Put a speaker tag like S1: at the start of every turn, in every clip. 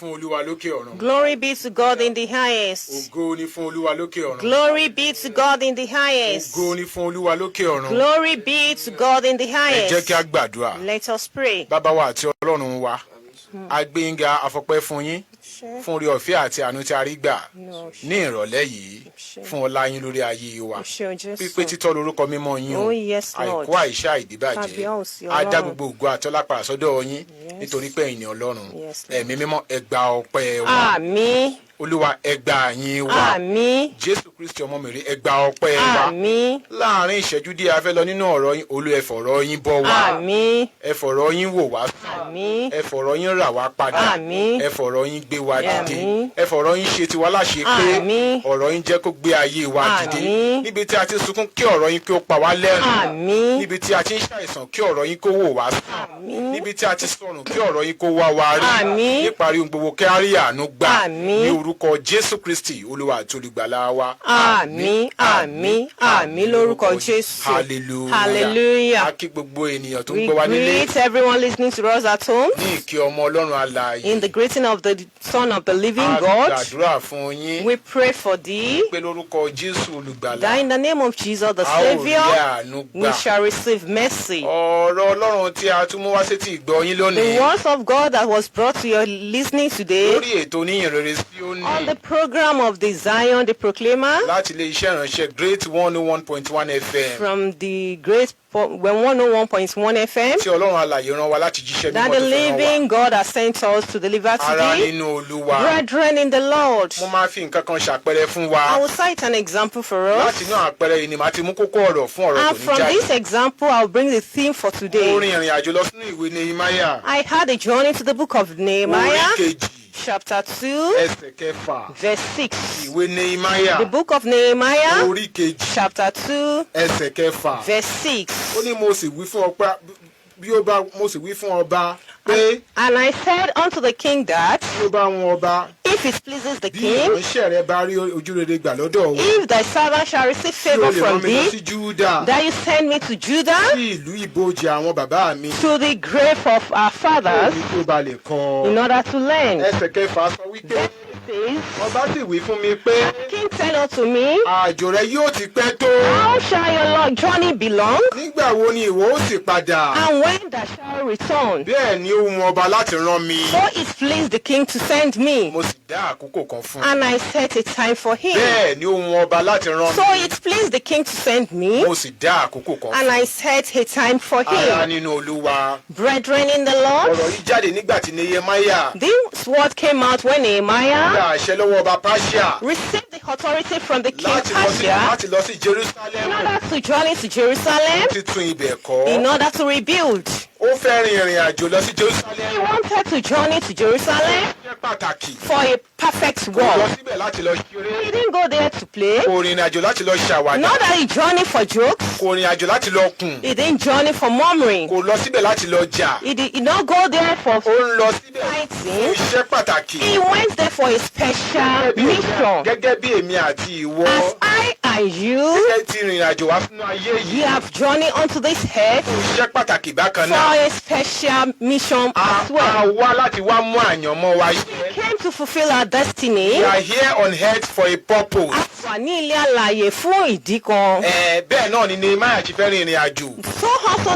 S1: Glory be to God in the highest. Glory be to God in the highest. Glory be to God in the highest. Let us pray.
S2: Agbéyínga afọpẹ́ fún yín fún orí ọ̀fẹ́ àti àánú tí a rí gbà ní ìrọ̀lẹ́ yìí fún ọlá yín lórí ayé wa pípé títọ́ lórúkọ mímọ́ yín o àìkú àìṣá ìdíbàjẹ́ á dá gbogbo ògo àtọ́lá padà sọ́dọ̀ yín nítorí pé ẹ̀yin ni Ọlọ́run ẹ̀mí mímọ́ ẹ gbà ọpẹ́ wa. Àmín. Olúwa ẹ gbà yín wa. Àmín. Jésù Kristi ọmọ Mary ẹ gbà ọpẹ́ wa. Àmín. Láàárín ìṣẹ́jú díẹ̀ a fẹ́ lọ nínú ọ̀rọ̀ yín Olú ẹ fọ̀rọ̀ yín bọ́ wa. Àmín. Ẹ fọ̀rọ̀ yín wò wá. Àmín. Ẹ fọ̀rọ̀ yín rà wá padà. Àmín. Ẹ fọ̀rọ̀ yín gbé wa dìde. Ẹ fọ̀rọ̀ yín ṣe tiwa láṣẹ pé ọ̀rọ̀ yín jẹ́ kó gbé ayé wa dìde. Níbi tí a ti sunkún kí ọ̀rọ̀ yín kí ó pa wá lẹ́rìn. Àmín. Níbi tí a ti ń ṣàìsàn kí ọ̀rọ̀ yín kó wò wá sàn. Àmín. Níbi tí a ti sọnù kí ọ̀rọ̀ yín kó wá wa rí. Àmín. Níparí ohun gbogbo kí a rí àánú gbà. Àmín. Ní orúkọ Jésù Kristi Olúwa àti olùgbàlà wa. Àmín, àmín, àmín lórúkọ Jésù. Hallelujah. Hallelujah. A kí gbogbo ènìyàn tó ń gbọ́ wa nílé. We greet everyone listening to us at home. Ní ìkí ọmọ Ọlọ́run alààyè. In the greeting of the Son of the living God. A gbàdúrà fún yín. We pray for thee. Pé lórúkọ Jésù olùgbàlà. That in the name of Jesus the Saviour, we shall receive mercy. Ọ̀rọ̀ Ọlọ́run tí a tún mú wá sétí ìgbọ́ yín lónìí. The words of God that was brought to your listening today. Lórí ètò Onihinrere Sioni. On the program of the Zion, the Proclaimer. Láti ilé iṣẹ́ ìránṣẹ́ Great 101.1 FM. From the Great 101.1 FM. Tí Ọlọ́run alààyè rán wa láti jíṣẹ́ bí wọ́n ti fẹ́ rán wa. That the living God has sent us to deliver today. Ará nínú Olúwa. Brethren in the Lord. Mo máa fi nǹkan kan ṣàpẹẹrẹ fún wa. I will cite an example for us. Láti inú àpẹẹrẹ yìí ni màá ti mú kókó ọ̀rọ̀ fún ọ̀rọ̀ tó ní jáde. And from this example I will bring the theme for today. Mo rin ìrìn àjò lọ sínú ìwé Nehemiah. I had a journey to the book of Nehemiah. Orí kejì. Chapter 2, verse 6. Ìwé Nehemiah. The book of Nehemiah. Orí kejì. Chapter 2, verse 6. Ó ní mo sì wí fún ọba bí ó bá mo sì wí fún ọba pé. And I said unto the king that. Bí ó bá wọn ọba. If it pleases the king. Bí ìránṣẹ́ rẹ bá rí ojú rere gbà lọ́dọ̀ wọn. If thy servant shall receive favour from thee. That you send me to Judah. Sí ìlú ibojì àwọn bàbá mi. To the grave of our fathers. In order to learn. Ẹsẹ̀ kẹfà sọ wípé. Ọba sì wí fún mi pé. King said unto me. Àjò rẹ yóò ti pẹ́ tó. How shall your journey be long? Nígbà wo ni ìwọ ó sì padà? And when thou shalt return? Bẹ́ẹ̀ ni ó wù ọba láti rán mi. So it pleased the king to send me. Mo sì dá àkókò kan fún. And I set a time for him. Bẹ́ẹ̀ ni ó wù ọba láti rán mi. So it pleased the king to send me. Mo sì dá àkókò kan fún. And I set a time for him. Ará nínú Olúwa. Brethren in the Lord. Ọ̀rọ̀ yìí jáde nígbà tí Nehemiah. This word came out when Nehemiah. Àṣẹ lọ́wọ́ ọba Persia. Received the authority from the king Persia. Láti lọ sí Jerusalem. In order to journey to Jerusalem. Láti tún ibẹ̀ kọ́. In order to rebuild. Ó fẹ́ rin ìrìn àjò lọ sí Jerusalem. He wanted to journey to Jerusalem. Ó jẹ́ pàtàkì. For a perfect work. Kò lọ síbẹ̀ láti lọ ṣeré. He didn't go there to play. Kò rìn àjò láti lọ ṣàwàdà. Not that he journeyed for jokes. Kò rìn àjò láti lọ kùn. He didn't journey for murmuring. Kò lọ síbẹ̀ láti lọ jà. He did not go there for fighting. Iṣẹ́ pàtàkì. He went there for a special mission. Gẹ́gẹ́ bí èmi àti ìwọ. As I and you. Gẹ́gẹ́ tí ìrìn àjò wá sínú ayé yìí. You have journeyed onto this earth. Iṣẹ́ pàtàkì bákan náà. A special mission as well. Wá láti wá mú àyànmọ́ wa ṣẹ. We came to fulfill our destiny. We are here on earth for a purpose. A wà ní ilé alààyè fún ìdí kan. Bẹ́ẹ̀ náà ni Nehemiah ti fẹ́ rin ìrìn àjò. So also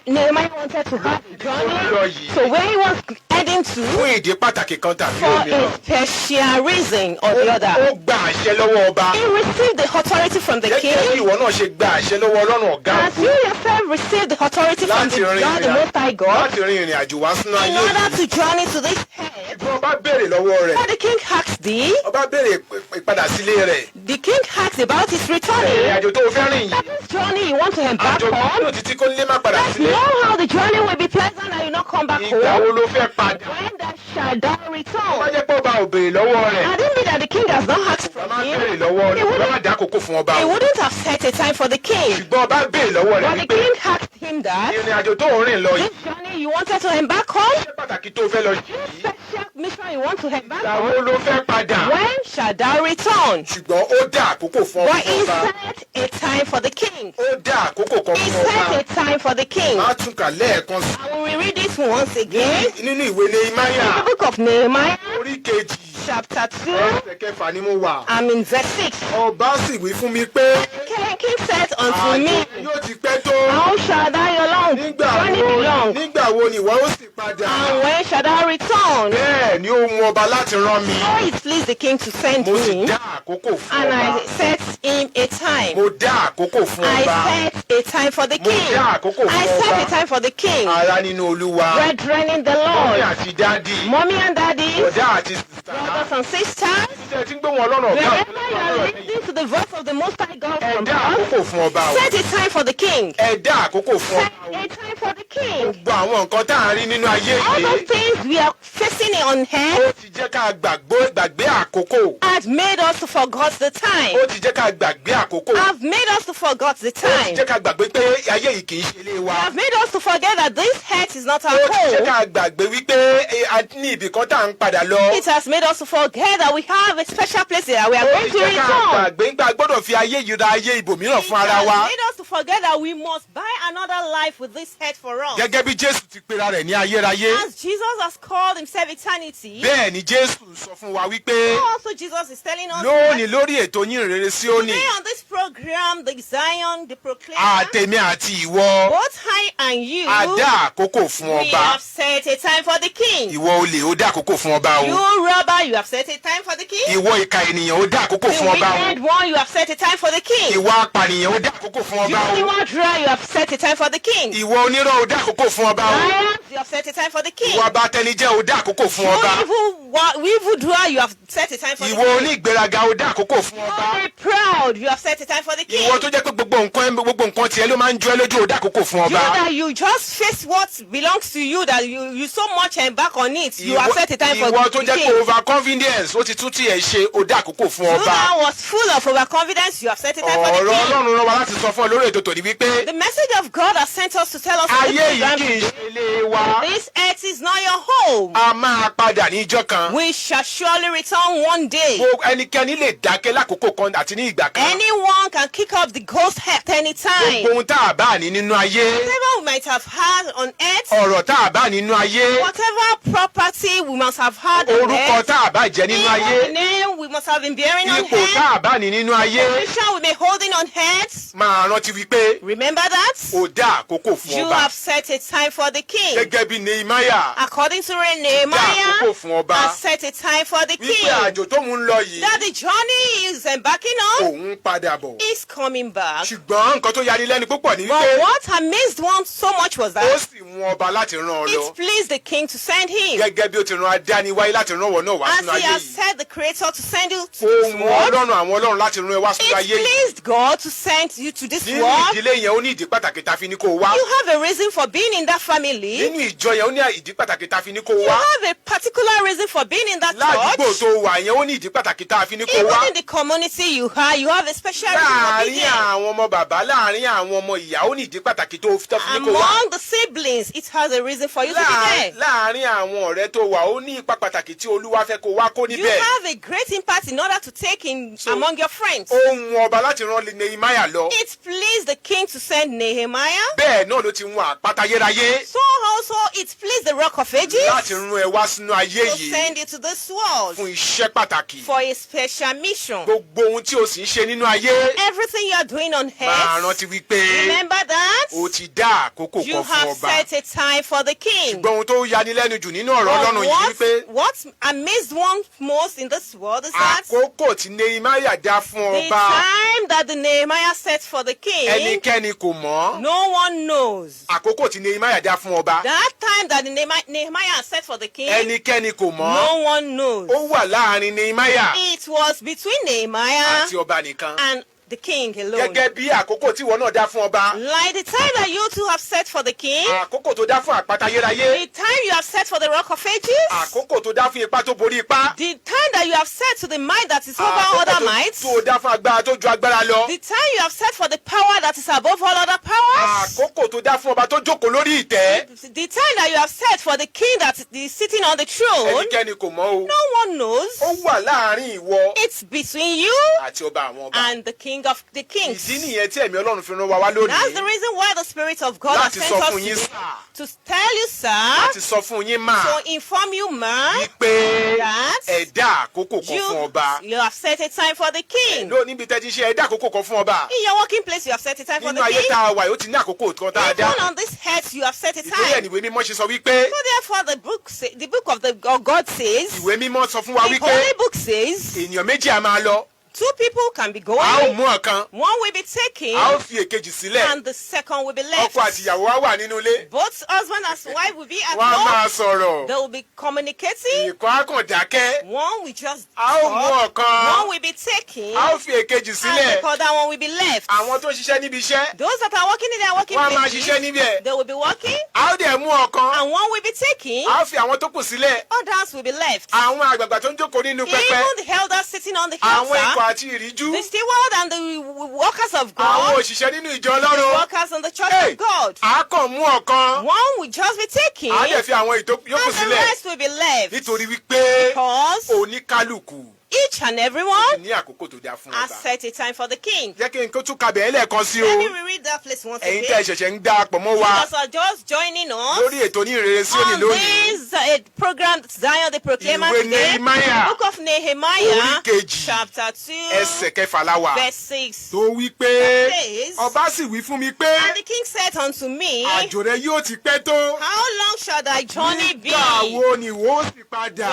S2: Nehemiah wanted to have a journey. So where he was heading to. Fún ìdí pàtàkì kan tàbí òmíràn. For a special reason or the other. Ó gba àṣẹ lọ́wọ́ ọba. He received the authority from the king. Gẹ́gẹ́ bí ìwọ náà ṣe gba àṣẹ lọ́wọ́ Ọlọ́run ọ̀gá. As you yourself received the authority from the God, the Most High God. Láti rin ìrìn àjò wá sínú ayé yìí. In order to journey to this head. Ṣùgbọ́n ọba béèrè lọ́wọ́ rẹ̀. But the king asked thee. Ọba béèrè ìpadà sílé rẹ̀. The king asked about his returning. Ìrìn àjò tó o fẹ́ rìn yìí. This journey you want to embark on. Àjò tó títí kó lé má padà sílé. Let's know how the journey will be pleasant and you not come back home. Ìgbà wo ló fẹ́ padà? When that shall thou return. Ọba jẹ́ pé ọba ò béèrè lọ́wọ́ rẹ̀. I didn't mean that the king has not asked for him. Ọba béèrè lọ́wọ́ rẹ̀. Ọba má dá àkókò fún ọba. He wouldn't have set a time for the king. Ṣùgbọ́n ọba béèrè lọ́wọ́ rẹ̀. But the king asked him that. Ìrìn àjò tó ń rìn lọ yìí. This journey you wanted to embark on. Ṣé pàtàkì tó fẹ́ lọ yìí? This special mission you want to embark on. Ìgbà wo ló fẹ́ padà? When shall thou return? Ṣùgbọ́n ó dá àkókò fún ọba. But he set a time for the king. Ó dá àkókò kan fún ọba. He set a time for the king. Má tún kà lẹ́ẹ̀kan sí. I will reread this once again. Nínú ìwé Nehemiah. In the book of Nehemiah. orí kejì.
S1: Chapter 2.
S2: Ẹsẹ̀ kẹfà ni mo wà.
S1: I'm in verse 6.
S2: Ọba sì wí fún mi pé.
S1: King said unto me,
S2: yóò ti pẹ́ tó.
S1: how shall thy journey be long?
S2: Nígbà wo ni ìwọ ó sì padà?
S1: And when shall thou return?
S2: Bẹ́ẹ̀ ni ó mú ọba láti rán mi.
S1: So it pleased the king to send
S2: Mo sì
S1: me,
S2: dá àkókò fún
S1: and
S2: ọba.
S1: I set him a time.
S2: Mo dá àkókò fún ọba.
S1: I set a time for the
S2: Mo
S1: king.
S2: dá àkókò fún
S1: I
S2: ọba.
S1: set a time for the king.
S2: Ará nínú Olúwa.
S1: Brethren in the
S2: Mọ́mí
S1: Lord,
S2: àti dádì.
S1: mommy and daddy,
S2: Bọ̀dá àti sísá.
S1: brothers and sisters,
S2: Ṣé ti ń gbé wọn lọ́nà ọ̀gá?
S1: wherever you are listening to the voice of the Most High God
S2: Ẹ
S1: from
S2: dá
S1: us,
S2: àkókò fún ọba o.
S1: set a time for the king.
S2: Ẹ dá àkókò fún
S1: Set
S2: ọba o.
S1: a time for the king.
S2: Gbogbo àwọn nǹkan tá à ń rí nínú ayé
S1: All those
S2: yìí.
S1: things we are facing on
S2: Ó
S1: earth
S2: ti jẹ́ ká gbàgbé àkókò.
S1: had made us to forget the time.
S2: Ó ti jẹ́ ká gbàgbé àkókò.
S1: Have made us to forget the
S2: Ó ti
S1: time.
S2: jẹ́ ká gbàgbé pé ayé yìí kì í ṣe ilé wa.
S1: Have made us to forget that this earth is not our
S2: Ó ti jẹ́
S1: home.
S2: ká gbàgbé wípé a ní ibì kan tá à ń padà lọ.
S1: It has made us to forget that we have a special place that we are
S2: Ó
S1: going
S2: ti
S1: to
S2: jẹ́ ká
S1: return.
S2: gbàgbé nípa gbọ́dọ̀ fi ayé yìí ra ayé ibòmíràn
S1: It
S2: fún ara wa.
S1: has made us to forget that we must buy another life with this earth for us.
S2: Gẹ́gẹ́ bí Jésù ti pera rẹ̀ ní ayérayé.
S1: As Jesus has called himself eternity,
S2: Bẹ́ẹ̀ ni Jésù sọ fún wa wípé
S1: also Jesus is telling us
S2: lónìí
S1: that
S2: lórí ètò Onihinrere Sioni,
S1: today on this program, the Zion, the proclaimer,
S2: àtèmi àti ìwọ,
S1: both I and you,
S2: a dá àkókò fún
S1: we
S2: ọba.
S1: have set a time for the king.
S2: Ìwọ olè ó dá àkókò fún ọba
S1: You
S2: o.
S1: robber, you have set a time for the king.
S2: Ìwọ ìka ènìyàn ó dá àkókò
S1: The
S2: fún ọba o.
S1: wicked one, you have set a time for the king.
S2: Ìwọ apànìyàn ó dá àkókò fún
S1: You
S2: ọba o.
S1: murderer, you have set a time for the king.
S2: Ìwọ onírọ́ ó dá àkókò fún ọba o.
S1: Liars, you have set a time for the king.
S2: Ìwọ abatẹnijẹ́ ó dá àkókò fún ọba.
S1: Evil doer, you have set a time for the
S2: Ìwọ
S1: king.
S2: onígbéraga ó dá àkókò fún ọba.
S1: Very proud, you have set a time for the king.
S2: Ìwọ tó jẹ́ pé gbogbo nǹkan tiẹ̀ ló máa ń jọ ẹ́ lójú ó dá àkókò fún
S1: You
S2: ọba.
S1: that you just face what belongs to you, that you so much embark on it. You have set a time for
S2: Ìwọ tó
S1: the
S2: jẹ́ pé
S1: king.
S2: overconfidence ó ti tún tiẹ̀ ṣe ó dá àkókò fún
S1: You
S2: ọba.
S1: that was full of overconfidence, you have set a time for the
S2: Ọ̀rọ̀
S1: king.
S2: Ọlọ́run rán wa láti sọ fún ọ lórí ètò tòní wípé
S1: The message of God has sent us to tell us on
S2: ayé
S1: this
S2: yìí
S1: program
S2: kì í
S1: today,
S2: ṣe ilé wa.
S1: this earth is not your home.
S2: A máa padà ní ijọ́ kan.
S1: We shall surely return one day.
S2: Ẹnikẹ́ni lè dákẹ́ lákòókò kan àti ní ìgbà kan.
S1: Anyone can kick up the ghost head anytime.
S2: Gbogbo ohun tá a bá ní nínú ayé.
S1: Whatever we might have had on earth,
S2: Ọ̀rọ̀ tá a bá nínú ayé.
S1: whatever property we must have had on
S2: Orúkọ
S1: earth,
S2: tá a bá jẹ́ nínú
S1: even the
S2: ayé.
S1: name we must have been bearing on
S2: Ipò
S1: earth,
S2: tá a bá ní nínú ayé.
S1: position we may holding on earth.
S2: Máa rántí wípé
S1: Remember that?
S2: ó dá àkókò fún
S1: You
S2: ọba.
S1: have set a time for the king.
S2: Gẹ́gẹ́ bí Nehemiah
S1: According to
S2: dá àkókò
S1: Nehemiah,
S2: fún ọba.
S1: has set a time for the
S2: Wípé
S1: king.
S2: àjò tó ń lọ yìí
S1: That the journey he is embarking on
S2: òun padà bọ̀.
S1: is coming back.
S2: Ṣùgbọ́n nǹkan tó yani lẹ́nu púpọ̀ ni
S1: But
S2: wípé
S1: what amazed one so much was
S2: ó
S1: that
S2: sì mú ọba láti rán ọ
S1: it
S2: lọ.
S1: pleased the king to send him.
S2: Gẹ́gẹ́ bí ó ti rán adániwáyé láti rán wọ náà wá
S1: As
S2: sínú
S1: he
S2: ayé
S1: has
S2: yìí.
S1: said the creator to send you to
S2: Ó
S1: this
S2: mú
S1: world,
S2: Ọlọ́run àwọn Ọlọ́run láti rán ẹ wá sínú
S1: it
S2: ayé yìí.
S1: pleased God to send you to this
S2: Nínú
S1: world.
S2: ìdílé yẹn ó ní ìdí pàtàkì tá a fi ní kó o wá.
S1: You have a reason for being in that family.
S2: Nínú ìjọ yẹn ó ní ìdí pàtàkì tá a fi ní kó o
S1: You
S2: wá.
S1: have a particular reason for being in that
S2: Ládùúgbò
S1: church.
S2: tó wà yẹn ó ní ìdí pàtàkì tá a fi ní kó o
S1: Even
S2: wá.
S1: in the community you have a special reason for being
S2: Láàárín
S1: there.
S2: àwọn ọmọ bàbá láàárín àwọn ọmọ ìyá ó ní ìdí pàtàkì tó fi ní kó o wá.
S1: Among the siblings, it has a reason for you to be there.
S2: Láàárín àwọn ọ̀rẹ́ tó wà ó ní ipa pàtàkì tí Olúwa fẹ́ kó wá kó
S1: You
S2: níbẹ̀.
S1: have a great impact in order to take in among your friends.
S2: Ó mú ọba láti rán Nehemiah lọ.
S1: It pleased the king to send Nehemiah.
S2: Bẹ́ẹ̀ náà ló ti mú àpáta ayérayé
S1: So also it pleased the Rock of Ages
S2: láti rán ẹ wá sínú ayé
S1: to
S2: yìí
S1: send you to this world
S2: fún iṣẹ́ pàtàkì.
S1: for a special mission.
S2: Gbogbo ohun tí o sì ń ṣe nínú ayé
S1: Everything you are doing on
S2: máa
S1: earth,
S2: rántí wípé
S1: remember that
S2: o ti dá àkókò
S1: you
S2: kan fún
S1: have
S2: ọba.
S1: set a time for the king.
S2: Ṣùgbọ́n ohun tó yani lẹ́nu jù nínú ọ̀rọ̀
S1: But
S2: Ọlọ́run yìí wípé
S1: what amazed one most in this world is that
S2: àkókò tí Nehemiah dá fún
S1: the
S2: ọba
S1: time that the Nehemiah set for the king,
S2: ẹnikẹ́ni kò mọ̀.
S1: no one knows.
S2: Àkókò tí Nehemiah dá fún ọba
S1: That time that the Nehemiah set for the king,
S2: ẹnikẹ́ni kò mọ̀.
S1: no one knows.
S2: Ó wà láàrin Nehemiah
S1: It was between Nehemiah
S2: àti ọba nìkan.
S1: and the king alone.
S2: Gẹ́gẹ́ bí àkókò tí ìwọ náà dá fún ọba.
S1: Like the time that you two have set for the king,
S2: Àkókò tó dá fún àpáta ayérayé.
S1: the time you have set for the Rock of Ages,
S2: Àkókò tó dá fún ipá tó borí ipá.
S1: the time that you have set to the might that is over other mights,
S2: tó dá fún agbára tó ju agbára lọ.
S1: the time you have set for the power that is above all other powers,
S2: Àkókò tó dá fún ọba tó jókòó lórí ìtẹ́.
S1: the time that you have set for the king that is sitting on the throne,
S2: Ẹnikẹ́ni kò mọ̀ o.
S1: no one knows.
S2: Ó wà láàrin ìwọ
S1: It's between you
S2: àti ọba àwọn ọba.
S1: and the king King of the kings.
S2: ìdí nìyẹn tí ẹ̀mí Ọlọ́run fi rán wa wá lónìí.
S1: That's the reason why the Spirit of God has sent us today to tell you, sir,
S2: láti sọ fún yín mà,
S1: to inform you, man,
S2: wípé
S1: that
S2: ẹ̀dá àkókò kan fún ọba.
S1: you have set a time for the king.
S2: ló níbi tẹ́ ti ṣe ẹ̀dá àkókò kan fún ọba.
S1: In your working place, you have set a time for the
S2: nínú ayé
S1: king.
S2: tá a wà yóò ti ní àkókò kan tá a dá.
S1: Even on this earth, you have set a
S2: ìdílé
S1: time.
S2: ìwé mímọ́ ṣe sọ wípé.
S1: So therefore, the book of God says,
S2: ìwé mímọ́ sọ fún wa
S1: the
S2: wípé.
S1: Holy Book says,
S2: ènìyàn méjì á máa lọ.
S1: two people can be
S2: a ó
S1: going,
S2: mú ọ̀kan.
S1: one will be taken,
S2: a ó fi èkejì sílẹ̀.
S1: and the second will be left.
S2: ọkọ àti ìyàwó á wà nínú ilé.
S1: Both husband and wife will be at
S2: wọ́n á máa
S1: home.
S2: sọ̀rọ̀.
S1: They will be communicating.
S2: ìkan á kàn dákẹ́.
S1: One will just
S2: a ó mú
S1: talk,
S2: ọ̀kan.
S1: one will be taken,
S2: a ó fi èkejì
S1: and
S2: sílẹ̀.
S1: the other one will be left.
S2: àwọn tó ń ṣiṣẹ́ níbi iṣẹ́.
S1: Those that are working in their working
S2: wọ́n á máa
S1: places,
S2: ṣiṣẹ́ níbẹ̀.
S1: they will be working,
S2: a ó dẹ̀ mú ọ̀kan.
S1: and one will be taken,
S2: a ó fi àwọn tó kù sílẹ̀.
S1: others will be left.
S2: àwọn àgbààgbà tó ń jókòó nínú pẹpẹ.
S1: Even the elders sitting on the
S2: àwọn ikọ̀
S1: altar,
S2: àti ìríjú.
S1: the steward and the workers of
S2: àwọn
S1: God,
S2: òṣìṣẹ́ nínú ìjọ
S1: the
S2: Ọlọ́run.
S1: workers in the church
S2: Hey,
S1: of God.
S2: a kàn mú ọ̀kan.
S1: One will just be taken,
S2: a dẹ̀ fi àwọn yòókù
S1: and the
S2: sílẹ̀.
S1: rest will be left.
S2: nítorí wípé
S1: Because
S2: oníkálùkù
S1: each and everyone
S2: ní àkókò tó dáa fún
S1: has
S2: ọba.
S1: set a time for the king.
S2: jẹ́ kí n kó tún kabẹ̀ ẹlẹ́ẹ̀kan sí
S1: Let me
S2: o.
S1: reread that place once
S2: ẹ̀yin tẹ́ ẹ
S1: again.
S2: ṣẹ̀ṣẹ̀ ń dá pọ̀ mọ́ wa
S1: Because are just joining us
S2: lórí ètò Onihinrere Sioni
S1: on
S2: lónìí.
S1: this program, Zion the Proclaimer
S2: Ìwé
S1: today.
S2: Nehemiah
S1: Book of Nehemiah,
S2: orí kejì
S1: chapter 2,
S2: ẹsẹ̀ kẹfà la wà.
S1: verse 6.
S2: tó wí pé
S1: says,
S2: ọba sì wí fún mi pé
S1: And the king said unto me,
S2: àjò rẹ yóò ti pẹ́ tó.
S1: How long shall thy journey be?
S2: nígbà wo ni ìwọ ó sì padà.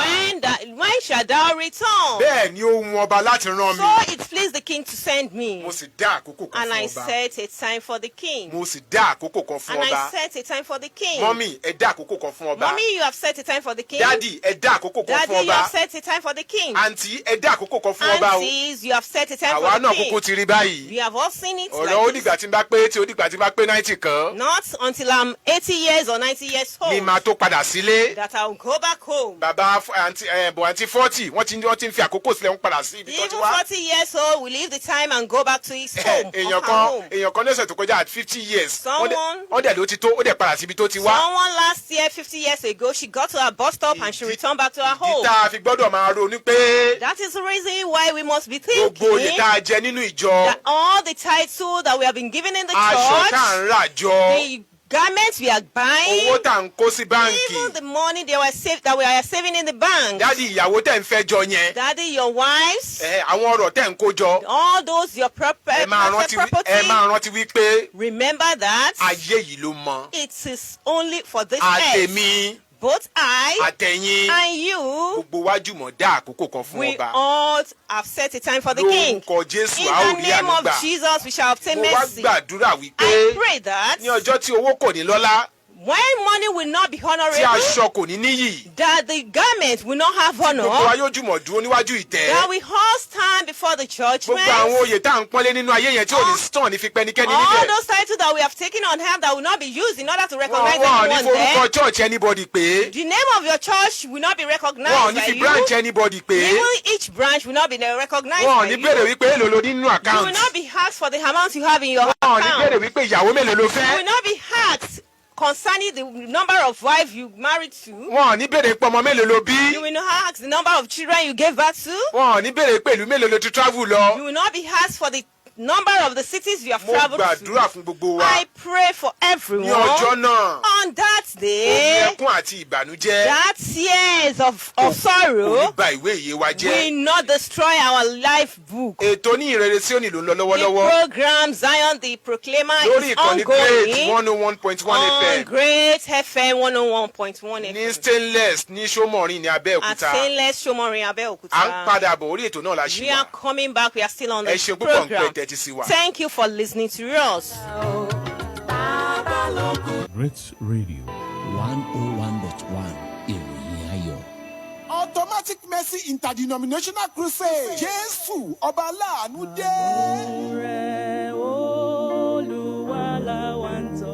S1: When shall thou return?
S2: bẹ́ẹ̀ ni ó wù ọba láti rán mi.
S1: So it pleased the king to send me.
S2: mo sì dá àkókò kan
S1: And
S2: fún
S1: I
S2: ọba.
S1: set a time for the king.
S2: mo sì dá àkókò kan fún
S1: And I
S2: ọba.
S1: set a time for the king.
S2: mọ́mì ẹ dá àkókò kan fún ọba.
S1: Mommy, you have set a time for the king.
S2: dádì ẹ dá àkókò kan
S1: Daddy,
S2: fún
S1: you have
S2: ọba.
S1: set a time for the king.
S2: àǹtí ẹ dá àkókò kan fún ọba o.
S1: Aunties, you have set a time
S2: àwa
S1: for the
S2: náà
S1: king.
S2: kúkú ti rí báyìí.
S1: We have all seen it.
S2: ọ̀rọ̀ ó
S1: Like this.
S2: dìgbà tí n bá pé tí ó dìgbà tí n bá pé 90 kan.
S1: Not until I'm 80 years or 90 years old
S2: mi máa tó padà sílé.
S1: that I'll go back home.
S2: bàbá àǹtí 40 wọ́n ti ń fi àkókò sílẹ̀ ń padà sí ibi tó ti
S1: Even
S2: wá.
S1: 40 years old will leave the time and go back to his home. or
S2: èèyàn
S1: her
S2: kan
S1: home.
S2: èèyàn kan lọ́sẹ̀ tó kọjá at 50 years.
S1: Someone-
S2: wọ́n dẹ̀ ló ti tó ó dẹ̀ padà síbi tó ti wá.
S1: Someone last year, 50 years ago, she got to her bus stop and she returned back to her home.
S2: ìdí tá a fi gbọ́dọ̀ máa ronú pé
S1: That is the reason why we must be
S2: gbogbo oyè
S1: thinking
S2: tá a jẹ nínú ìjọ
S1: that all the title that we have been given in the
S2: aṣọ tá à
S1: church,
S2: ń rà jọ
S1: the garments we are
S2: owó
S1: buying,
S2: tá à ń kó sí
S1: even
S2: báǹkì
S1: the money they were saved that we are saving in the bank.
S2: dádì ìyàwó tẹ̀ ń fẹ́ jọ yẹn
S1: Daddy, your wives,
S2: àwọn ọ̀rọ̀ tẹ̀ ń kó jọ
S1: all those your
S2: ẹ máa
S1: property,
S2: rántí wípé
S1: remember that
S2: ayé yìí ló mọ
S1: it is only for this earth.
S2: àtẹ̀mí
S1: Both I
S2: àtẹ̀yìn
S1: and you,
S2: gbogbo wa jùmọ̀ dá àkókò kan fún
S1: we
S2: ọba
S1: all have set a time for the king.
S2: lórúkọ Jésù
S1: In
S2: a ó
S1: the
S2: rí
S1: name
S2: àánú
S1: of
S2: gbà
S1: Jesus, we shall obtain
S2: mo wá
S1: mercy.
S2: gbàdúrà wípé
S1: I pray that
S2: ní ọjọ́ tí owó kò ní lọ́lá
S1: when money will not be
S2: tí
S1: honorable,
S2: aṣọ kò ní níyì
S1: that the garment will not have
S2: gbogbo wa
S1: honor,
S2: yóò jùmọ̀ dúró níwájú ìtẹ́
S1: that we all stand before the judgment.
S2: gbogbo àwọn oyè tá à ń pọ́nlé nínú ayé yẹn tí ò ní tàn ní fi pẹ́nikẹ́ni
S1: All
S2: níbẹ̀
S1: those titles that we have taken on hand that will not be used in order to recognize
S2: wọn ò ní
S1: anyone
S2: forúkọ
S1: there.
S2: church anybody pé
S1: The name of your church will not be
S2: wọn ò
S1: recognized
S2: ní
S1: by
S2: fi
S1: you.
S2: branch anybody pé
S1: Even each branch will not be recognized
S2: wọn ò
S1: by
S2: ní
S1: you.
S2: béèrè wípé èlò ló ní nínú
S1: You will
S2: account
S1: not be asked for the amount you have in your
S2: wọn ò ní
S1: account.
S2: béèrè wípé ìyàwó mélòó ló
S1: You
S2: fẹ́
S1: will not be asked concerning the number of wives you married to.
S2: wọn ò ní béèrè pé ọmọ mélòó ló bí
S1: You will not ask the number of children you gave birth to.
S2: wọn ò ní béèrè pé ìlú mélòó ló ti travel
S1: You
S2: lọ
S1: will not be asked for the number of the cities you have
S2: mo
S1: traveled
S2: gbàdúrà
S1: to.
S2: fún gbogbo wa
S1: I pray for
S2: ní ọjọ́
S1: everyone
S2: náà
S1: on that
S2: omi
S1: day.
S2: ẹkún àti ìbànújẹ́
S1: That tears of
S2: kò ní
S1: sorrow
S2: ba ìwé ìyè wa
S1: will
S2: jẹ́
S1: not destroy our life book.
S2: ètò Onihinrere Sioni ló ń lọ
S1: The
S2: lọ́wọ́lọ́wọ́
S1: program Zion the Proclaimer
S2: lórí
S1: is
S2: ìkànnì Great
S1: ongoing
S2: 101.1
S1: on
S2: FM
S1: Great FM 101.1
S2: ní
S1: FM
S2: Stainless ní Ṣómọ̀rin ní
S1: at
S2: Abẹ́òkúta
S1: Stainless Shomorin
S2: à ń
S1: Abeokuta.
S2: padà bọ̀ orí ètò náà la ṣì
S1: We
S2: wà
S1: are coming back. We are still on
S2: ẹ
S1: the
S2: ṣe púpọ̀ nǹkan
S1: program.
S2: tẹ́tí sí wa.
S1: Thank you for listening to us.
S3: Great Radio 101.1 ìròyìn ayọ̀.
S4: Automatic Mercy Interdenominational Crusade. Jésù ọba aláàánú dé.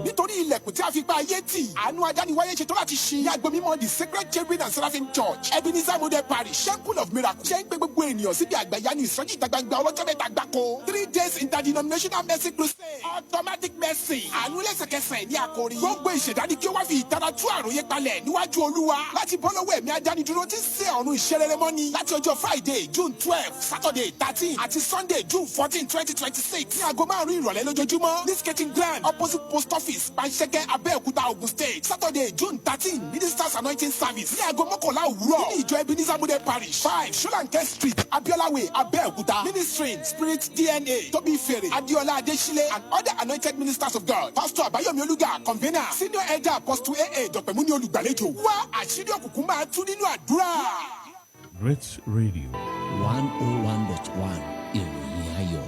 S4: Nítorí ilẹ̀kùn tí a ká fi pa ayé tì. Àánú adániwáyé ṣe tó láti ṣí. Ní agbo mímọ́ the Sacred Cherubim and Seraphim Church, Ebenezer Model Parish, Temple of Miracles. Ṣé ń pé gbogbo ènìyàn síbi àgbàyanu ìsọjí ìta gbangba ọlọ́jọ́ mẹ́ta gbáko. 3 days interdenominational mercy crusade. Automatic mercy. Àánú lẹ́sẹ̀kẹsẹ̀ ní àkórí. Gbogbo ìṣẹ̀dá ni kí ó wá fi ìtara tú àròyé palẹ̀ níwájú Olúwa. Láti bọ́ lọ́wọ́ ẹ̀mí adánidúró tí ń ṣe ọ̀run ìṣerere mọ́ni. Láti ọjọ́ Friday, June 12, Saturday 13 àti Sunday, June 14, 2026. Ní aago 5 ìrọ̀lẹ́ lójoojúmọ́. Ní skating ground opposite post office, Panṣẹ́kẹ́, Abẹ́òkúta, Ogun State. Saturday, June 13, Ministers Anointing Service. Ní aago 11 òwúrọ̀. Nínú ìjọ Ebenezer Model Parish, 5 Sholanke Street, Abiola Way, Abẹ́òkúta. Ministering Spirit DNA, Tobi Fere, Adiola Adeshile, and other anointed ministers of God. Pastor Abayomi Oluga, convener. Senior Elder Apostle A.A. Dr. Muni Olùgbàlejò. Wá àṣírí òkùnkùn máa tú nínú àdúrà.
S3: Great Radio 101.1 ìròyìn ayọ̀.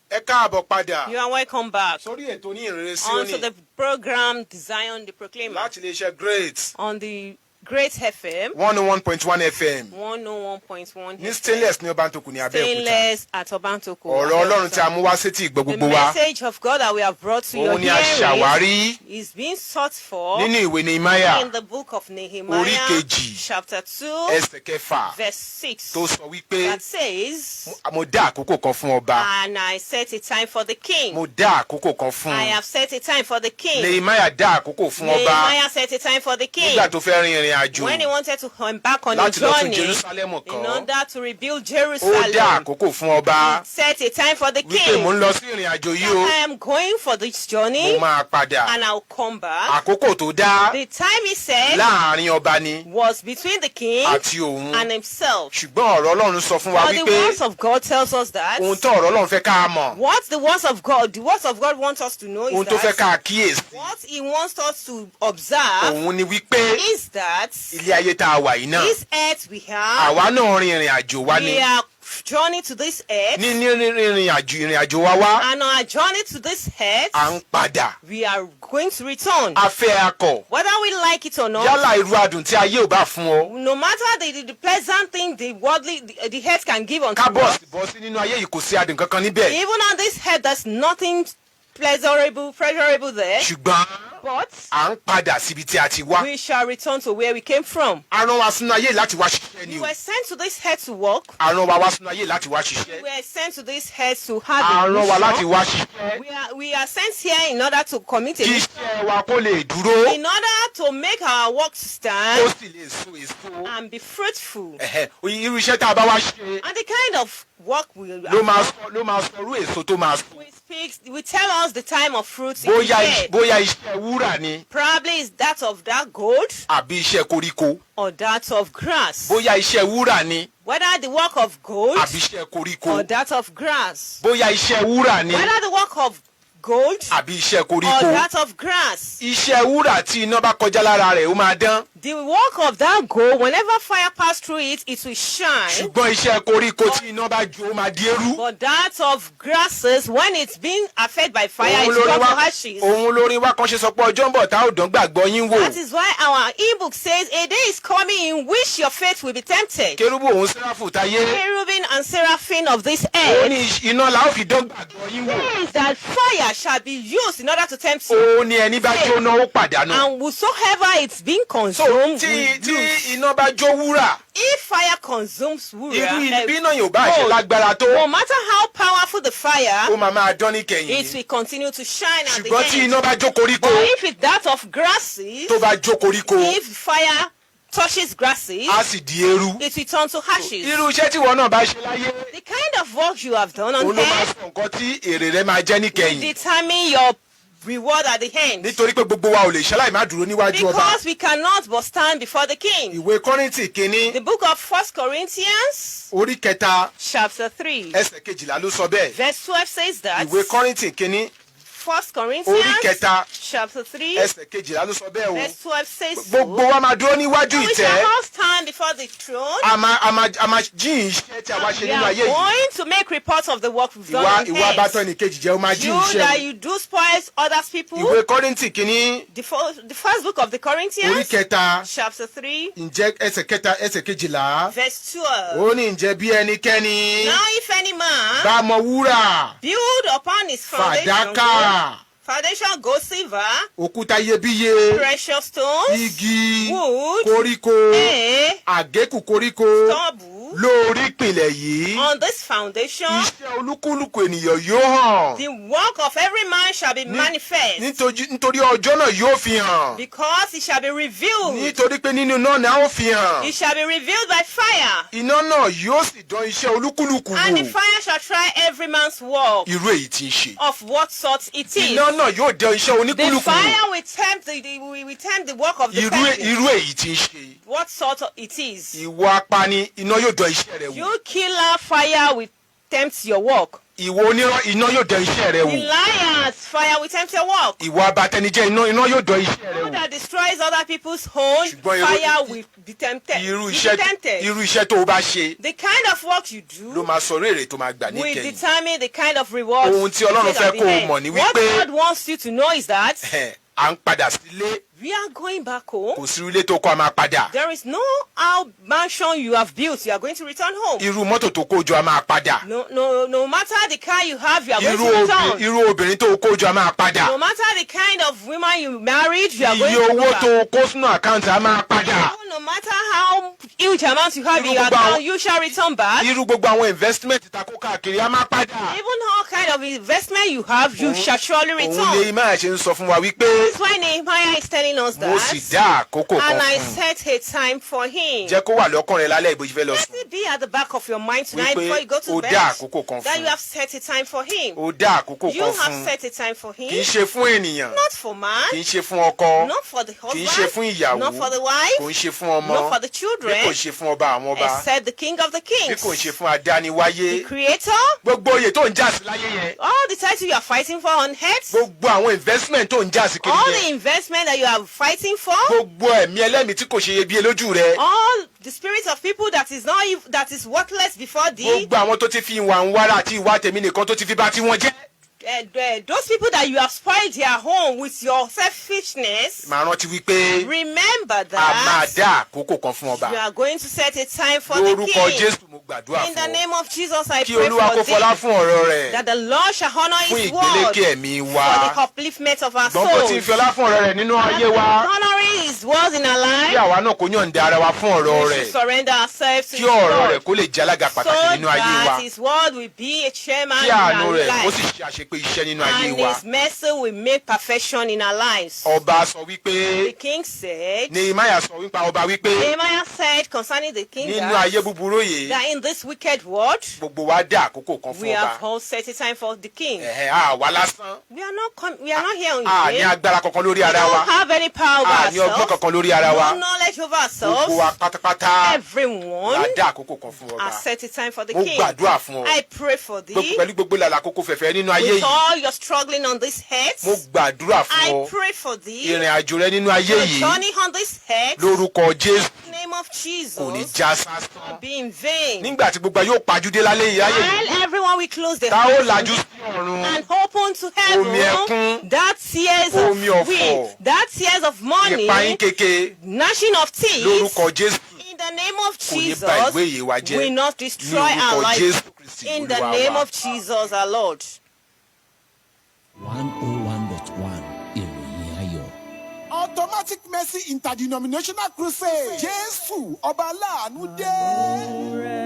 S2: Ẹ káàbọ̀ padà.
S1: You are welcome back
S2: Sórí ètò Onihinrere
S1: onto
S2: Sioni
S1: the program Zion the Proclaimer
S2: láti iléeṣẹ́ Great
S1: on the Great FM
S2: 101.1 FM
S1: 101.1
S2: ní Stainless ní Ọbántòkù ní Abẹ́òkúta.
S1: Stainless at Obantoko.
S2: Ọ̀rọ̀ Ọlọ́run tí a mú wá sétí ìgbọ́
S1: The
S2: gbogbo wa.
S1: message of God that we have brought to your
S2: Òun ni a
S1: hearing
S2: ṣàwárí
S1: is being sought for
S2: nínú ìwé Nehemiah
S1: in the book of Nehemiah
S2: Orí kejì,
S1: chapter 2
S2: ẹsẹ̀ kẹfà
S1: verse 6
S2: tó sọ wípé
S1: that says,
S2: mo dá àkókò kan fún ọba.
S1: and I set a time for the king.
S2: Mo dá àkókò kan fún.
S1: I have set a time for the king.
S2: Nehemiah dá àkókò fún ọba
S1: Nehemiah set a time for the king
S2: nígbà tó fẹ́ rin ìrìn àjò
S1: when he wanted to embark on a
S2: láti lọ tún
S1: journey
S2: Jerusalem
S1: in
S2: kọ́.
S1: order to rebuild
S2: Ó dá
S1: Jerusalem.
S2: àkókò fún ọba
S1: Set a time for the
S2: wípé mo
S1: king.
S2: ń lọ sí ìrìn àjò yìí o.
S1: I am going for this journey
S2: Mo máa padà.
S1: and I'll come back.
S2: Àkókò tó dá
S1: The time he said
S2: láàrin ọba ni
S1: was between the king
S2: àti òun.
S1: and himself.
S2: Ṣùgbọ́n ọ̀rọ̀ Ọlọ́run sọ fún wa
S1: But the
S2: wípé
S1: words of God tells us that
S2: ohun tó ọ̀rọ̀ Ọlọ́run fẹ́ ká mọ̀,
S1: what the words of God wants us to know
S2: ohun
S1: is
S2: tó fẹ́
S1: that
S2: ká kíyèsí,
S1: what he wants us to observe
S2: òun ni wípé
S1: is that
S2: ilé ayé tá a wà yìí náà,
S1: this earth we have,
S2: àwa náà rin ìrìn àjò wa ni.
S1: we are journey to this earth,
S2: Ní ìrìn àjò wa wá,
S1: and on our journey to this earth,
S2: à ń padà.
S1: we are going to return.
S2: A fẹ́ akọ̀.
S1: Whether we like it or not,
S2: Yálà irú adùn tí ayé ò bá fún ọ.
S1: no matter the pleasant thing the worldly, the earth can give unto
S2: Ká
S1: us,
S2: bọ̀ sí nínú ayé yìí kò sí adùn kankan níbẹ̀.
S1: even on this earth, there's nothing pleasurable there.
S2: Ṣùgbọ́n
S1: But
S2: à ń padà síbi tí a ti wá.
S1: we shall return to where we came from.
S2: A rán wa sínú ayé láti wá ṣiṣẹ́ ni
S1: We
S2: o.
S1: were sent to this earth to work.
S2: A rán wa wá sínú ayé láti wá ṣiṣẹ́.
S1: We were sent to this earth to
S2: A
S1: have a
S2: rán wa láti
S1: mission.
S2: wá ṣiṣẹ́.
S1: We are sent here in order to commit a
S2: Kí
S1: mission,
S2: iṣẹ́ wa kó lè dúró.
S1: in order to make our work
S2: Ó
S1: stand
S2: sì lè so èso.
S1: and be fruitful.
S2: Irú iṣẹ́ tá a bá wá ṣe
S1: And the kind of work we
S2: ló máa sọ irú èso tó máa so.
S1: we tell us the time of fruits in
S2: Bóyá
S1: the year.
S2: bóyá iṣẹ́ wúrà ni
S1: Probably is that of that gold
S2: àbí iṣẹ́ koríko.
S1: or that of grass.
S2: Bóyá iṣẹ́ wúrà ni
S1: Whether the work of gold
S2: àbí iṣẹ́ koríko.
S1: or that of grass.
S2: Bóyá iṣẹ́ wúrà ni
S1: Whether the work of gold
S2: àbí iṣẹ́
S1: or
S2: koríko.
S1: that of grass.
S2: Iṣẹ́ wúrà tí iná bá kọjá lára rẹ̀ ó máa dán.
S1: The work of that gold, whenever fire pass through it, it will shine.
S2: Ṣùgbọ́n iṣẹ́ koríko tí iná bá jó ó máa di eérú.
S1: But that of grasses, when it's being affected by fire,
S2: Òun
S1: it's
S2: lórin
S1: got
S2: wá-
S1: to ashes.
S2: òun lórin wá kan ṣe sọ pé ọjọ́ ń bọ̀ tá ò dán gbàgbọ́ yín wò.
S1: That is why our e-book says, a day is coming in which your faith will be tempted.
S2: Kérúbù òun Séráfù táyé.
S1: Cherubim and seraphim of this
S2: Ó
S1: earth
S2: ní iná la ó fi dán gbàgbọ́ yín wò.
S1: says that fire shall be used in order to tempt you.
S2: Ó ní ẹni bá jóná ó pàdánù.
S1: And whosoever it's being
S2: So
S1: consumed
S2: tí
S1: will lose.
S2: iná bá jó wúrà,
S1: If fire consumes
S2: irú
S1: wura,
S2: bí iná yóò bá ṣe
S1: gold,
S2: lágbára tó,
S1: no matter how powerful the
S2: ó
S1: fire,
S2: máa dán ní
S1: it
S2: kẹ̀yìn.
S1: will continue to shine at the
S2: Ṣùgbọ́n tí
S1: end.
S2: iná bá jó koríko,
S1: But if it's that of grasses,
S2: tó bá jó koríko,
S1: if fire touches grasses,
S2: á sì di eérú.
S1: it will turn to ashes.
S2: Irú iṣẹ́ tí wọn náà bá ṣe láyé,
S1: The kind of work you have done on
S2: òun ló máa
S1: earth
S2: sọ nǹkan tí èrè rẹ̀ máa jẹ́ ní kẹ̀yìn.
S1: determine your reward at the end.
S2: Nítorí pé gbogbo wa ò lè ṣaláì má dúró níwájú ọba.
S1: Because we cannot but stand before the king.
S2: Ìwé Kọ́ríńtì kínní
S1: The book of 1 Corinthians,
S2: orí kẹta
S1: chapter 3,
S2: ẹsẹ̀ kejìlá ló sọ bẹ́ẹ̀.
S1: verse 12 says that.
S2: Ìwé Kọ́ríńtì kínní
S1: 1 Corinthians chapter 3
S2: ẹsẹ̀ kejìlá ló sọ bẹ́ẹ̀ o.
S1: verse 12 says so.
S2: gbogbo wa máa dúró níwájú
S1: We shall
S2: ìtẹ́.
S1: all stand before the throne.
S2: a máa jíìn iṣẹ́ tí a wá ṣe
S1: We
S2: nínú
S1: are
S2: ayé yìí.
S1: going to make reports of the work we've done in
S2: ìwà
S1: hands.
S2: abátọ́ ní kejì jẹ́ ó máa jíìn
S1: You that
S2: iṣẹ́.
S1: you do spoil others people.
S2: ìwé Kọ́ríńtì kìíní
S1: The first book of the
S2: orí
S1: Corinthians
S2: kẹta
S1: chapter 3
S2: ǹjẹ́ ẹsẹ̀ kẹta ẹsẹ̀ kejìlá.
S1: verse 12.
S2: ó ní ǹjẹ́ bí ẹnikẹ́ni
S1: Now if any man
S2: bá mọ wúrà
S1: build upon his
S2: fàdákà
S1: foundation gold, silver,
S2: òkúta iyebíye
S1: precious stones,
S2: igi
S1: wood,
S2: koríko
S1: hay,
S2: àgékù koríko
S1: stubble.
S2: lórí ìpìlẹ̀ yìí
S1: On this foundation,
S2: iṣẹ́ olúkúlùkù ènìyàn yóò hàn
S1: the work of every man shall be manifest,
S2: nítorí ọjọ́ náà yóò fi hàn
S1: because it shall be revealed.
S2: nítorí pé nínú iná náà ó fi hàn
S1: It shall be revealed by fire,
S2: iná náà yóò sì dán iṣẹ́ olúkúlùkù
S1: and the
S2: wò
S1: fire shall try every man's work
S2: irú èyí tí ń ṣe
S1: of what sort it is.
S2: iná náà yóò dán iṣẹ́
S1: The
S2: oníkúlùkù wò
S1: fire will tempt we tempt the work of the person.
S2: irú èyí tí ń ṣe
S1: What sort of it is.
S2: ìwọ apani iná yóò dán iṣẹ́ rẹ wò
S1: You killer, fire will tempt your work.
S2: ìwọ onírọ́ iná yóò dán iṣẹ́ rẹ
S1: The
S2: wò
S1: liars, fire will tempt your work.
S2: ìwọ abatẹnijẹ́ iná yóò dán iṣẹ́ rẹ
S1: You
S2: wò
S1: that destroys other people's home,
S2: Ṣùgbọ́n
S1: fire will be tempted.
S2: irú
S1: Be tempted.
S2: iṣẹ́ tó o bá ṣe
S1: The kind of work you
S2: ló
S1: do
S2: máa sọ èrè tó máa gbà
S1: will
S2: níkẹyìn
S1: determine the kind of reward.
S2: Ohun tí Ọlọ́run
S1: you get
S2: fẹ́
S1: at the
S2: kó o
S1: end.
S2: mọ̀ ni
S1: What
S2: wípé-
S1: God wants you to know is that
S2: à ń padà sílé
S1: we are going back home.
S2: kò sí ilé tó kọ́ a máa padà
S1: There is no how mansion you have built, you are going to return home.
S2: irú mọ́tò tó kó jọ a máa padà
S1: No matter the car you have, you are going to return.
S2: irú obìnrin tó kó jọ a máa padà
S1: No matter the kind of woman you married, you are going
S2: iye
S1: to
S2: owó
S1: back.
S2: tó kó sínú àkáǹtì a máa padà
S1: No matter how huge amount you have in your
S2: Irú gbogbo
S1: account,
S2: àwọn-
S1: you shall return back.
S2: irú gbogbo àwọn investment ta kó káàkiri a máa padà.
S1: Even all kind of investment you have, you shall surely
S2: òun
S1: return.
S2: lè máa ṣe ń sọ fún wa wípé
S1: That's why Nehemiah is telling us
S2: mo sì
S1: that.
S2: dá àkókò
S1: And
S2: kan
S1: I
S2: fún un
S1: set a time for him.
S2: jẹ́ kó wà lọ́kàn rẹ lálẹ́ ìbòjú fẹ́ lọ
S1: Let
S2: sùn
S1: it be at the back of your mind tonight
S2: Wípé
S1: before you go to
S2: o
S1: bed
S2: dá àkókò kan
S1: that
S2: fún
S1: you have set a time for him.
S2: o dá àkókò
S1: You
S2: kan
S1: have
S2: fún
S1: set a time for
S2: kì í
S1: him.
S2: ṣe fún ènìyàn
S1: Not for man,
S2: kì í ṣe fún ọkọ
S1: not for the
S2: kì í ṣe fún
S1: husband,
S2: ìyàwó
S1: not for the
S2: kò
S1: wife,
S2: ń ṣe fún ọmọ
S1: not for the
S2: bí kò
S1: children,
S2: ṣe fún ọba àwọn ọba
S1: except the King of the
S2: bí kò ń ṣe
S1: Kings,
S2: fún adániwáyé
S1: the Creator.
S2: gbogbo oyè tó ń jà sí láyé yẹn
S1: All the title you are fighting for on earth,
S2: gbogbo àwọn investment tó ń jà sí kiri
S1: all the
S2: yẹn
S1: investment that you are fighting for,
S2: gbogbo ẹ̀mí ẹlẹ́mìí tí kò ṣe iyebíye lójú rẹ
S1: all the spirits of people that is not that is worthless before thee,
S2: gbogbo àwọn tó ti fi ìwà ń wára àti ìwà tèmi nìkan tó ti fi bá tiwọn jẹ́.
S1: those people that you have spoiled their home with your selfishness,
S2: màá rántí wípé
S1: remember
S2: a máa
S1: that
S2: dá àkókò kan fún ọba
S1: you are going to set a time for the
S2: lórúkọ
S1: king.
S2: Jésù mo gbàdúrà
S1: In the
S2: fún ọ
S1: name of Jesus, I
S2: kí
S1: pray
S2: Olúwa kó
S1: for
S2: fọlá
S1: thee
S2: fún ọ̀rọ̀ rẹ̀
S1: that the Lord shall honor
S2: fún
S1: his word
S2: ìgbélékè ẹ̀mí wa
S1: for the upliftment of our
S2: gbọ́n kó tí ń
S1: souls.
S2: fi ọlá fún ọ̀rọ̀ rẹ̀ nínú ayé wa
S1: Honoring his words in our
S2: kí
S1: life,
S2: àwa náà kó yọ̀ǹda ara wa fún ọ̀rọ̀
S1: we
S2: rẹ̀
S1: should surrender ourselves to
S2: kí
S1: his
S2: ọ̀rọ̀ rẹ̀
S1: word
S2: kó lè jẹ́ alága
S1: so
S2: pàtàkì nínú ayé wa
S1: that his word will be a chairman
S2: kí
S1: in
S2: àánú
S1: our
S2: rẹ̀ kó sì
S1: life
S2: ṣe àṣepé iṣẹ́ nínú ayé
S1: and
S2: wa
S1: his mercy will make perfection in our lives.
S2: ọba sọ wípé
S1: The king said,
S2: Nehemiah sọ wípé ọba wípé
S1: Nehemiah said concerning the king
S2: nínú ayé búburú yìí
S1: that in this wicked world,
S2: gbogbo wa dá àkókò kan
S1: we
S2: fún ọba
S1: have all set a time for the king.
S2: àwa lásán
S1: We are not here on
S2: ní
S1: vain.
S2: agbára kankan lórí
S1: We
S2: ara
S1: don't
S2: wa
S1: have any power over
S2: ní ọgbọ́n
S1: ourselves,
S2: kankan lórí ara wa
S1: no knowledge over
S2: gbogbo wa
S1: ourselves.
S2: pátápátá la
S1: Everyone
S2: dá àkókò kan fún ọba
S1: has set a time for the
S2: mo
S1: king.
S2: gbàdúrà fún ọ
S1: I pray for thee
S2: pẹ̀lú gbogbo ìlànà àkókò fẹ̀fẹ̀ nínú ayé
S1: with
S2: yìí
S1: all your struggling on this
S2: mo
S1: earth.
S2: gbàdúrà fún
S1: I
S2: ọ
S1: pray for thee
S2: ìrìn àjò rẹ nínú ayé
S1: your
S2: yìí
S1: journey on this earth.
S2: lórúkọ Jésù
S1: In the name of
S2: kò ní
S1: Jesus,
S2: já sásán
S1: be in vain.
S2: nígbà tí gbogbo yóò pajúdé lálẹ́ yìí ayé yìí
S1: While everyone will close their
S2: ta ó
S1: eyes
S2: lajú sí ọ̀run
S1: and open to
S2: Omi ẹkún,
S1: heaven, that tears
S2: omi
S1: of
S2: ọ̀fọ̀,
S1: weep, that tears of money,
S2: ìpayín keke
S1: gnashing of teeth,
S2: lórúkọ Jésù
S1: in the name of
S2: kò ní bà ìwé
S1: Jesus,
S2: yìí wa jẹ́
S1: will not
S2: ní
S1: destroy our
S2: orúkọ
S1: life.
S2: Jésù Kristi
S1: In the
S2: Olúwa
S1: name
S2: wa.
S1: of Jesus our Lord.
S3: 101.1 ìròyìn ayọ̀.
S4: Automatic Mercy Interdenominational Crusade. Jésù ọba aláàánú dé.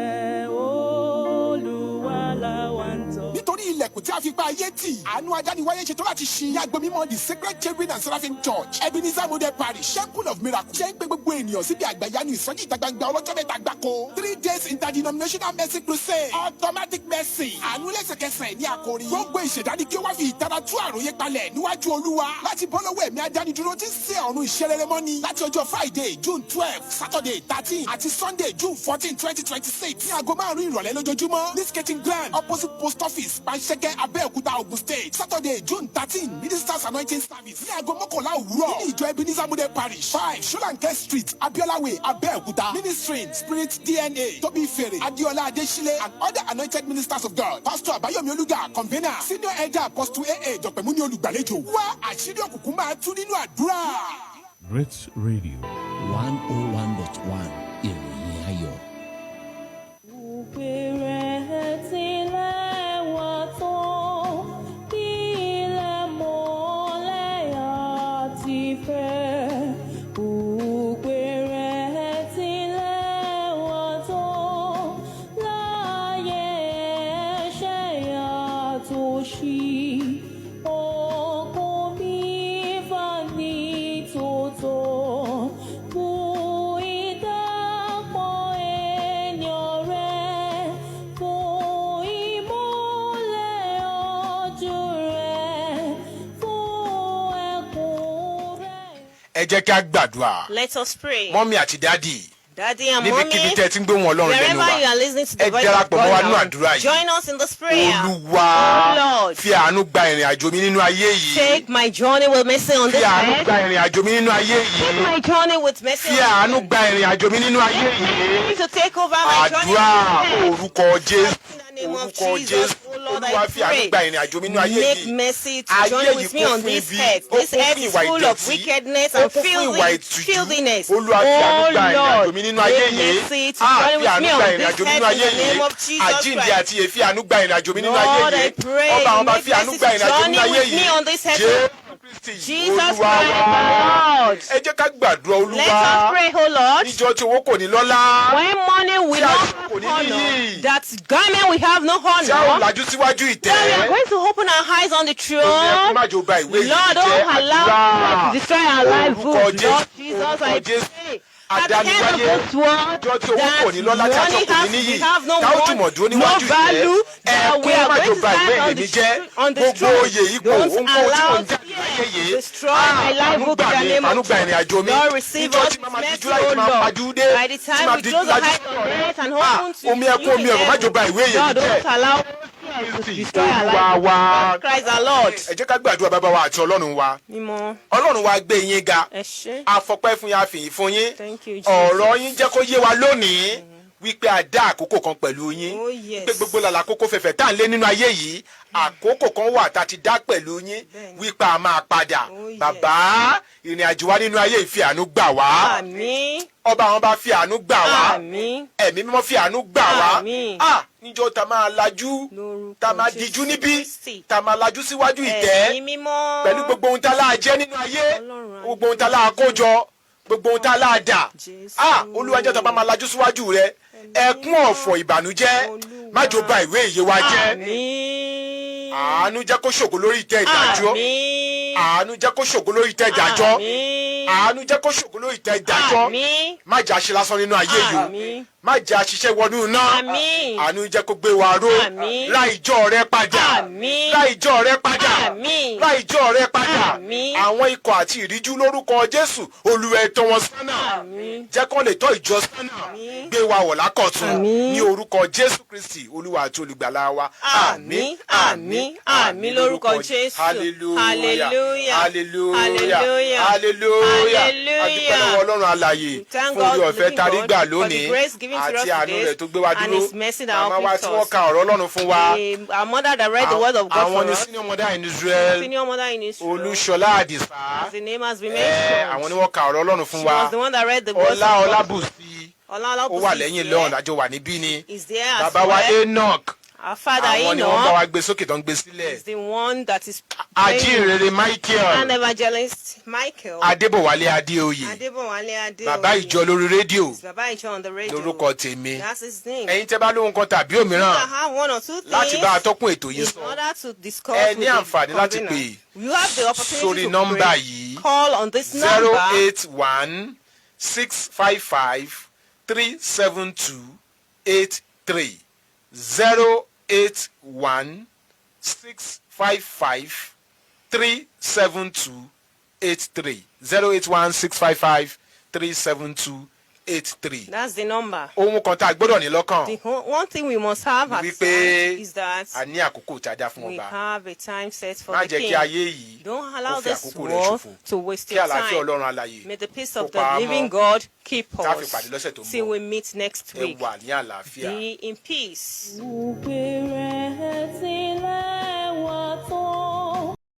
S4: Nítorí ilẹ̀kùn tí a fi gba ayé tì, àánú adániwáyé ṣetán láti ṣí. Ní agbo mímọ́ the Sacred Cherubim and Seraphim Church, Ebenezer Model Parish, Temple of Miracle. Ṣé ń gbé gbogbo ènìyàn síbi àgbàyanu ìsọjí ìta gbangba ọlọ́jọ́ mẹ́ta gbáko? 3 days Interdenominational Mercy Crusade. Automatic Mercy. Àánú lẹ́sẹ̀kẹsẹ̀ ní àkòrí. Gbogbo ìṣẹ̀dá ni kí ó wá fi ìtara tú àròyé palẹ̀ níwájú Olúwa. Láti bọ́ lọ́wọ́ ẹ̀mí adánidúró tí ń ṣe ọ̀run ìṣerere mọ́ni. Láti ọjọ́ Friday, June 12, Saturday 13 àti Sunday, June 14, 2026. Ní aago 5 ìrọ̀lẹ́ lójoojúmọ́. Ní skating ground opposite post office, Aṣẹ́kẹ́ Abẹ́òkúta Ogun State. Saturday June 13 Ministers Anointing Service. Ní aago mọ́kànlá òwúrọ̀. Nínú ìjọ Ebenezer Model Parish 5 Solanke Street Abiola Way Abẹ́òkúta. Ministering Spirit DNA Tobi Fere Adiola Adeshile and other anointed ministers of God. Pastor Abayomi Oluga Convener. Senior Elder Apostle A.A. Dọ̀pẹ̀múní Olùgbàlejò. Wá àṣírí òkùnkùn máa tú nínú àdúrà.
S3: Great Radio 101.1 ìròyìn ayọ̀.
S2: ẹ jẹ́ kí a gbàdúrà.
S1: Let us pray.
S2: Mọ́mí àti dádì.
S1: Daddy and mommy,
S2: níbikíbi tẹ́ ti ń gbé wọn Ọlọ́run lẹ́nu wa.
S1: wherever you are listening to the voice
S2: ẹ
S1: of
S2: darapọ̀ mọ́ wa nínú
S1: God,
S2: àdúrà yìí.
S1: join us in this prayer.
S2: Olúwa
S1: Oh Lord,
S2: fi àánú gba ìrìn àjò mi nínú ayé yìí.
S1: take my journey with mercy on this
S2: Fi àánú
S1: earth.
S2: gba ìrìn àjò mi nínú ayé
S1: Take
S2: yìí.
S1: my journey with mercy
S2: Fi
S1: on
S2: àánú
S1: this earth.
S2: gba ìrìn àjò mi nínú ayé yìí.
S1: Please to take over my journey
S2: Àdúrà
S1: with mercy.
S2: orúkọ Jésù.
S1: In the name of
S2: Orúkọ
S1: Jesus,
S2: Jésù.
S1: oh Lord,
S2: Olúwa
S1: I
S2: fi àánú
S1: pray.
S2: gba ìrìn àjò mi nínú ayé
S1: Make
S2: yìí.
S1: mercy to
S2: Ayé
S1: join
S2: yìí
S1: with me
S2: kún
S1: on
S2: fún
S1: this
S2: ibi,
S1: earth.
S2: ó
S1: This
S2: kún
S1: earth
S2: fún
S1: is
S2: ìwà
S1: full of
S2: ìdọ̀tí,
S1: wickedness
S2: ó
S1: and
S2: kún fún ìwà ìtìjú.
S1: filthiness.
S2: Olúwa fi àánú gba ìrìn àjò mi nínú ayé
S1: make
S2: yìí.
S1: mercy to
S2: Fi
S1: join with me
S2: àánú gba
S1: on
S2: ìrìn
S1: this
S2: àjò mi nínú
S1: earth
S2: ayé
S1: in the
S2: yìí.
S1: name of Jesus
S2: Àjíǹde
S1: Christ.
S2: àti èéfì àánú gba ìrìn àjò mi nínú ayé
S1: Lord, I
S2: yìí.
S1: pray,
S2: Ọba àwọn bá
S1: make
S2: fi àánú
S1: mercy
S2: gba
S1: to
S2: ìrìn àjò mi
S1: journey
S2: nínú ayé
S1: with me
S2: yìí.
S1: on this earth.
S2: Jésù Kristi,
S1: Jesus
S2: Olúwa
S1: Christ,
S2: wa.
S1: my Lord.
S2: Ẹ jẹ́ ká gbàdúrà Olúwa.
S1: Let us pray, oh Lord.
S2: Níjọ́ tí owó kò ní lọ́lá.
S1: When money will
S2: Tí a
S1: not
S2: kò
S1: have
S2: ní
S1: honor,
S2: níyì.
S1: that garment we have no
S2: Tí a ò
S1: honor,
S2: lajú síwájú ìtẹ́.
S1: then we are going to open our eyes on the
S2: Olúwa
S1: throne.
S2: má jò ba ìwé yìí
S1: Lord,
S2: jẹ́
S1: don't allow
S2: àdúrà.
S1: us to destroy our life.
S2: Orúkọ
S1: Lord
S2: Jésù,
S1: Jesus,
S2: orúkọ
S1: I
S2: Jésù.
S1: pray. At the end of
S2: Àdániwáyé.
S1: this world,
S2: Ọjọ́ tí owó kò ní lọ́lá tí a
S1: money
S2: sọ kò ní
S1: has,
S2: níyì.
S1: we have no
S2: Tá ó jùmọ̀
S1: one,
S2: dúró
S1: no
S2: níwájú ìtẹ́.
S1: value, that we
S2: Ẹ̀kún
S1: are
S2: má
S1: going
S2: jò
S1: to
S2: ba ìwé
S1: stand
S2: èlé
S1: on
S2: mi
S1: the,
S2: jẹ́.
S1: on the
S2: Gbogbo
S1: throne.
S2: oyè ipò
S1: Don't
S2: ohunkóhun tí mò
S1: allow
S2: ń jà láyé yìí.
S1: destroy my life
S2: Àánú
S1: book
S2: gbà
S1: in the
S2: mí,
S1: name
S2: àánú
S1: of
S2: gba ìrìn àjò mi.
S1: Lord, receive
S2: Níjọ́
S1: us
S2: tí màmá
S1: with
S2: ti
S1: mercy,
S2: júlá yìí
S1: O
S2: máa
S1: Lord.
S2: pajú dé.
S1: By the
S2: Tí
S1: time
S2: màá
S1: we
S2: di
S1: close our
S2: lajú
S1: eyes on
S2: sọ̀rọ̀.
S1: earth and open to
S2: Omi ẹkún omi ẹ̀rọ má jò ba ìwé
S1: God,
S2: yìí
S1: don't
S2: jẹ́.
S1: allow us to destroy our
S2: Olúwa
S1: life.
S2: wa.
S1: Jesus Christ our Lord.
S2: Ẹ jẹ́ ká gbàdúrà bàbá wa àti Ọlọ́run wa.
S1: Mímọ́,
S2: Ọlọ́run wa gbé yín ga.
S1: ẹ ṣé.
S2: Afọpẹ́ fún yín, a fìyìn fún yín.
S1: Thank you, Jesus.
S2: Ọ̀rọ̀ yín jẹ́ kó yé wa lónìí wípé a dá àkókò kan pẹ̀lú yín.
S1: Oh, yes.
S2: Wípé gbogbo làlà àkókò fẹ̀fẹ̀ tá à ń lé nínú ayé yìí. Àkókò kan wà tá a ti dá pẹ̀lú yín wípé a máa padà.
S1: Oh, yes.
S2: Bàbá ìrìn àjò wa nínú ayé yìí fi àánú gbà wá.
S1: Àmín.
S2: Ọba àwọn bá fi àánú gbà wá.
S1: Àmín.
S2: Ẹ̀mí mímọ́ fi àánú gbà wá.
S1: Àmín.
S2: Níjọ́ tá máa lajú,
S1: Lórúkọ
S2: tá máa
S1: Jésù
S2: dijú níbí,
S1: Kristi.
S2: tá máa lajú síwájú ìtẹ́.
S1: Ẹ̀mí mímọ́.
S2: Pẹ̀lú gbogbo ohun tá a láà jẹ́ nínú ayé,
S1: Ọlọ́run
S2: gbogbo ohun tá a láà kó jọ, gbogbo ohun tá a láà dà.
S1: Jésù.
S2: Olúwa jẹ́ tá a bá máa lajú síwájú rẹ. Ẹkún ọ̀fọ̀ ìbànújẹ́ má jò ba ìwé ìyè wa jẹ́.
S1: Àmín.
S2: Àánú jẹ́ kó ṣògo lórí ìtẹ́ ìdájọ́.
S1: Àmín.
S2: Àánú jẹ́ kó ṣògo lórí ìtẹ́ ìdájọ́.
S1: Àmín.
S2: Àánú jẹ́ kó ṣògo lórí ìtẹ́ ìdájọ́.
S1: Àmín.
S2: Má jẹ́ àṣẹ lásán nínú ayé yìí.
S1: Àmín.
S2: Má jẹ́ àṣìṣe wọnú iná.
S1: Àmín.
S2: Àánú jẹ́ kó gbé wa ró.
S1: Àmín.
S2: Ra ìjọ rẹ padà.
S1: Àmín.
S2: Ra ìjọ rẹ padà.
S1: Àmín.
S2: Ra ìjọ rẹ padà.
S1: Àmín.
S2: Àwọn ikọ̀ àti ìríjú lórúkọ Jésù Olúwa ẹ tọ́ wọn sọ́nà.
S1: Àmín.
S2: Jẹ́ kó lè tọ́ ìjọ sọ́nà. Gbé wa wọ̀ lákọ̀tún.
S1: Àmín.
S2: Ní orúkọ Jésù Kristi Olúwa àti olùgbàlà wa.
S1: Àmín. Àmín. Àmín lórúkọ Jésù.
S2: Hallelujah.
S1: Hallelujah.
S2: Hallelujah.
S1: Hallelujah.
S2: Hallelujah.
S1: Hallelujah.
S2: Adúpẹ́ lọ́wọ́ Ọlọ́run alààyè
S1: Thank
S2: fún orí
S1: God,
S2: ọ̀fẹ́
S1: living
S2: tarí
S1: God,
S2: gbà
S1: for the
S2: lónìí
S1: grace given to us
S2: àti àánú
S1: today
S2: rẹ̀ tó gbé wa
S1: and
S2: dúró.
S1: His mercy that
S2: Màmá wa
S1: uplifts
S2: tí wọ́n
S1: us.
S2: ka ọ̀rọ̀ Ọlọ́run fún wa.
S1: Our mother that read the word of God
S2: Àwọn
S1: for
S2: ni
S1: us.
S2: senior mother in Israel,
S1: Senior mother in Israel.
S2: Olúṣọlá Àdìsá.
S1: As the name has been
S2: Àwọn
S1: mentioned.
S2: ni wọ́n ka ọ̀rọ̀ Ọlọ́run fún
S1: She
S2: wa.
S1: was the one that read the word of
S2: Ọlá
S1: God.
S2: Ọlábùsí
S1: Ọlá
S2: ó wà lẹ́yìn lọ́run àjọ wà níbí ni.
S1: is there as
S2: Bàbá wa
S1: well.
S2: Enoch.
S1: Our father
S2: Àwọn ni wọ́n bá
S1: Enoch
S2: wa gbé sókè tó ń gbé sílẹ̀.
S1: is the one that is praying.
S2: Ajínrere Michael.
S1: And evangelist Michael.
S2: Adébọ̀wálé Adéoyè.
S1: Adébọ̀wálé Adéoyè.
S2: Bàbá ìjọ lórí rédíò
S1: Bàbá ìjọ on the radio.
S2: lórúkọ tèmi.
S1: That's his name.
S2: Ẹ̀yin tẹ́ bá lóhun kan tàbí
S1: I
S2: òmíràn
S1: have one or two things
S2: láti bá atọ́kùn ètò yìí
S1: in
S2: sọ.
S1: order to discuss
S2: Ẹ
S1: with
S2: ní
S1: the
S2: àǹfààní láti
S1: convener.
S2: pè
S1: You have the opportunity
S2: sórí
S1: to
S2: nọ́mbà
S1: pray.
S2: yìí
S1: Call on this number
S2: 081 655 372 83 081 655 372 83 081 655 372 08183.
S1: That's the number.
S2: Ohun kan tá a gbọ́dọ̀ ní lọ́kàn.
S1: The one thing we must have at heart is that
S2: a ní àkókò tí a dá fún
S1: we
S2: ọba.
S1: have a time set for
S2: Má
S1: the
S2: jẹ́ kí
S1: king.
S2: ayé yìí
S1: Don't allow
S2: kó fi
S1: this
S2: àkókò rẹ̀
S1: world
S2: ṣòfò.
S1: to waste
S2: Kí
S1: your
S2: àlàáfíà
S1: time.
S2: Ọlọ́run alààyè
S1: May the peace
S2: kó
S1: of
S2: pa á
S1: the
S2: mọ́.
S1: living God keep
S2: Tá a fi
S1: us
S2: pàdé lọ́sẹ̀ tó ń
S1: till
S2: bọ̀.
S1: we meet next
S2: Ẹ
S1: week.
S2: wà ní àlàáfíà.
S1: Be in peace.
S5: Mo pè rẹ̀ tí